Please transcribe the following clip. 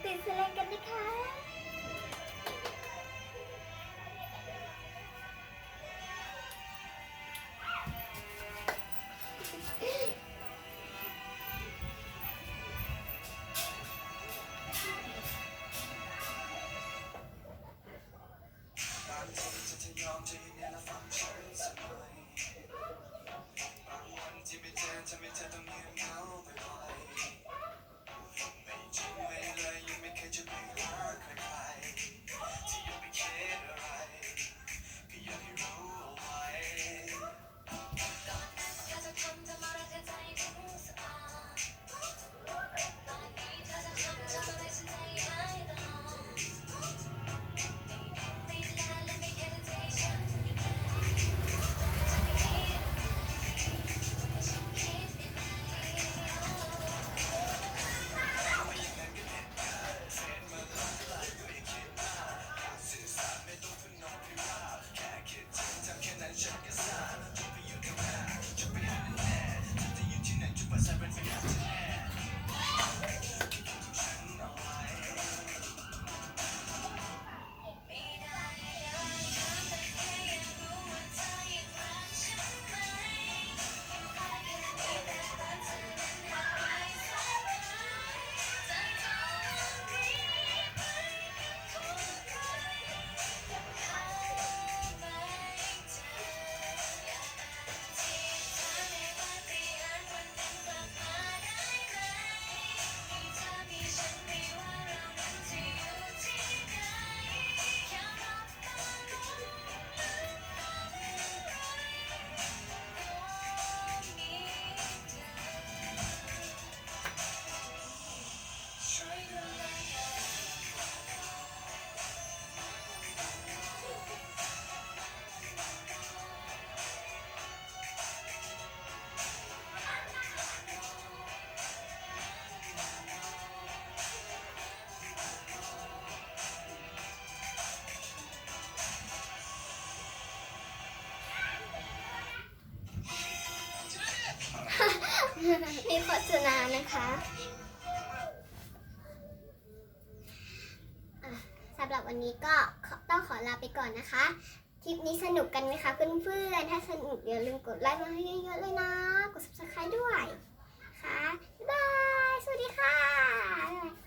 ติดเซเลนกันนะคะมีโฆษณานะคะสำหรับวันนี้ก็ต้องขอลาไปก่อนนะคะ คลิปนี้สนุกกันไหมคะเพื่อนๆถ้าสนุกอย่าลืมกดไลค์มาให้เยอะๆเลยนะกด subscribe ด้วยค่ะบ๊ายบายสวัสดีค่ะ